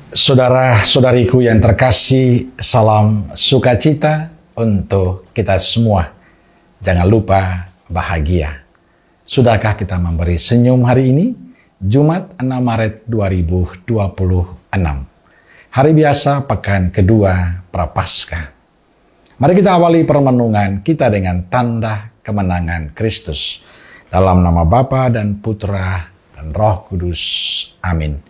Saudara-saudariku yang terkasih, salam sukacita untuk kita semua. Jangan lupa bahagia. Sudahkah kita memberi senyum hari ini? Jumat 6 Maret 2026. Hari biasa pekan kedua Prapaskah. Mari kita awali permenungan kita dengan tanda kemenangan Kristus. Dalam nama Bapa dan Putra dan Roh Kudus. Amin.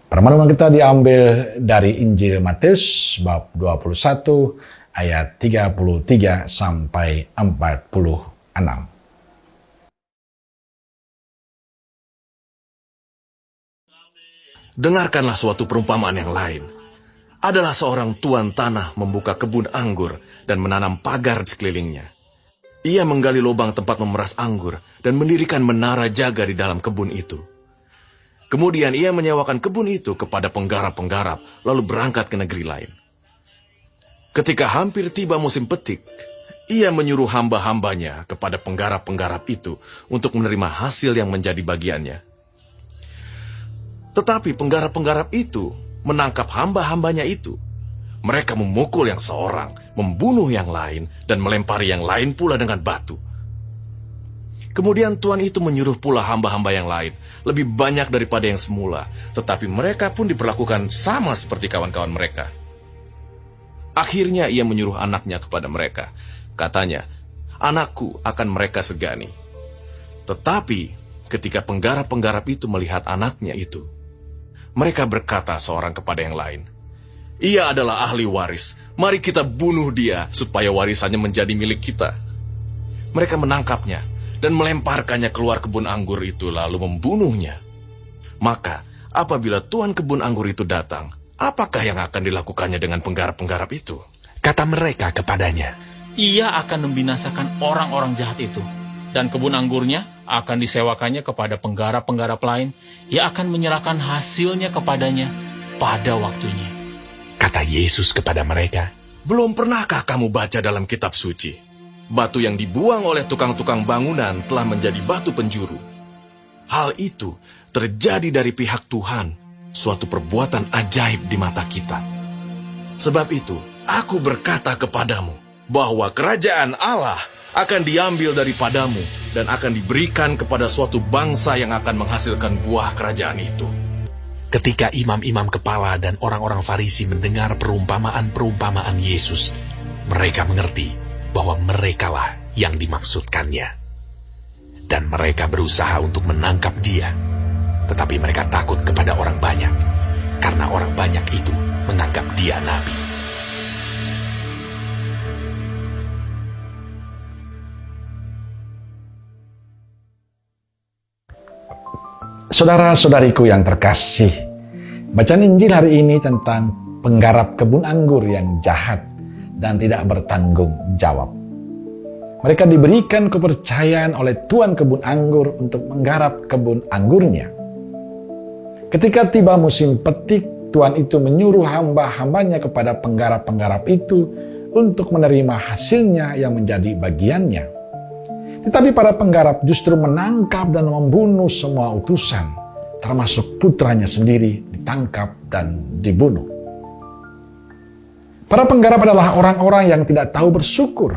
Permenungan kita diambil dari Injil Matius bab 21 ayat 33 sampai 46. Dengarkanlah suatu perumpamaan yang lain. Adalah seorang tuan tanah membuka kebun anggur dan menanam pagar di sekelilingnya. Ia menggali lubang tempat memeras anggur dan mendirikan menara jaga di dalam kebun itu. Kemudian ia menyewakan kebun itu kepada penggarap-penggarap, lalu berangkat ke negeri lain. Ketika hampir tiba musim petik, ia menyuruh hamba-hambanya kepada penggarap-penggarap itu untuk menerima hasil yang menjadi bagiannya. Tetapi penggarap-penggarap itu menangkap hamba-hambanya itu. Mereka memukul yang seorang, membunuh yang lain, dan melempari yang lain pula dengan batu. Kemudian tuan itu menyuruh pula hamba-hamba yang lain, lebih banyak daripada yang semula, tetapi mereka pun diperlakukan sama seperti kawan-kawan mereka. Akhirnya ia menyuruh anaknya kepada mereka. Katanya, "Anakku akan mereka segani." Tetapi ketika penggarap-penggarap itu melihat anaknya itu, mereka berkata seorang kepada yang lain, "Ia adalah ahli waris. Mari kita bunuh dia supaya warisannya menjadi milik kita." Mereka menangkapnya dan melemparkannya keluar kebun anggur itu lalu membunuhnya. Maka apabila tuan kebun anggur itu datang, apakah yang akan dilakukannya dengan penggarap-penggarap itu? Kata mereka kepadanya, "Ia akan membinasakan orang-orang jahat itu, dan kebun anggurnya akan disewakannya kepada penggarap-penggarap lain. Ia akan menyerahkan hasilnya kepadanya pada waktunya." Kata Yesus kepada mereka, Belum pernahkah kamu baca dalam kitab suci? Batu yang dibuang oleh tukang-tukang bangunan telah menjadi batu penjuru. Hal itu terjadi dari pihak Tuhan, suatu perbuatan ajaib di mata kita. Sebab itu, aku berkata kepadamu, bahwa kerajaan Allah akan diambil daripadamu dan akan diberikan kepada suatu bangsa yang akan menghasilkan buah kerajaan itu. ketika imam-imam kepala dan orang-orang Farisi mendengar perumpamaan-perumpamaan Yesus, mereka mengerti bahwa merekalah yang dimaksudkannya. Dan mereka berusaha untuk menangkap dia, tetapi mereka takut kepada orang banyak, karena orang banyak itu menganggap dia nabi. Saudara-saudariku yang terkasih, bacaan Injil hari ini tentang penggarap kebun anggur yang jahat dan tidak bertanggung jawab. Mereka diberikan kepercayaan oleh tuan kebun anggur untuk menggarap kebun anggurnya. Ketika tiba musim petik, tuan itu menyuruh hamba-hambanya kepada penggarap-penggarap itu untuk menerima hasilnya yang menjadi bagiannya. Tetapi para penggarap justru menangkap dan membunuh semua utusan, termasuk putranya sendiri ditangkap dan dibunuh. Para penggarap adalah orang-orang yang tidak tahu bersyukur.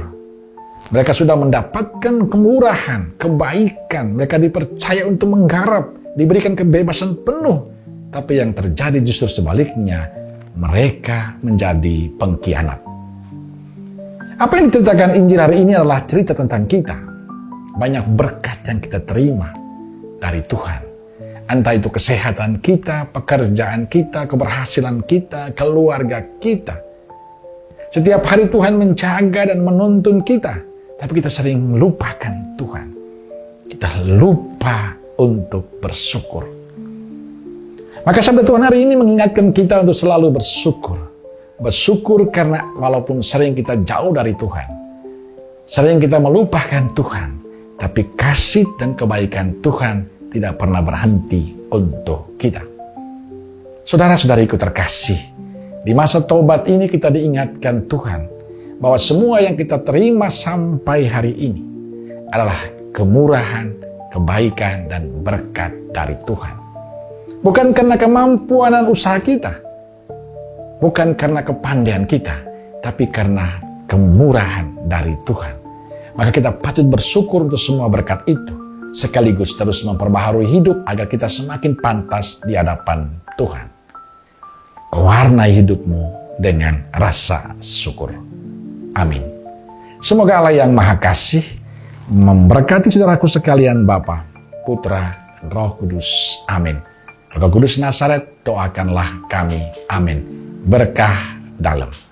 Mereka sudah mendapatkan kemurahan, kebaikan, mereka dipercaya untuk menggarap, diberikan kebebasan penuh. Tapi yang terjadi justru sebaliknya, mereka menjadi pengkhianat. Apa yang diceritakan Injil hari ini adalah cerita tentang kita. Banyak berkat yang kita terima dari Tuhan. Entah itu kesehatan kita, pekerjaan kita, keberhasilan kita, keluarga kita. Setiap hari Tuhan menjaga dan menuntun kita. Tapi kita sering lupakan Tuhan. Kita lupa untuk bersyukur. Maka sabda Tuhan hari ini mengingatkan kita untuk selalu bersyukur. Bersyukur karena walaupun sering kita jauh dari Tuhan. Sering kita melupakan Tuhan. Tapi kasih dan kebaikan Tuhan tidak pernah berhenti untuk kita. Saudara-saudariku terkasih, di masa taubat ini kita diingatkan Tuhan bahwa semua yang kita terima sampai hari ini adalah kemurahan, kebaikan, dan berkat dari Tuhan. Bukan karena kemampuan dan usaha kita, Bukan karena kepandaian kita, tapi karena kemurahan dari Tuhan. Maka kita patut bersyukur untuk semua berkat itu, sekaligus terus memperbaharui hidup agar kita semakin pantas di hadapan Tuhan. Warnai hidupmu dengan rasa syukur. Amin. Semoga Allah yang Maha Kasih memberkati saudaraku sekalian, Bapa, Putra, dan Roh Kudus. Amin. Roh Kudus Nazaret, doakanlah kami. Amin. Berkah dalam.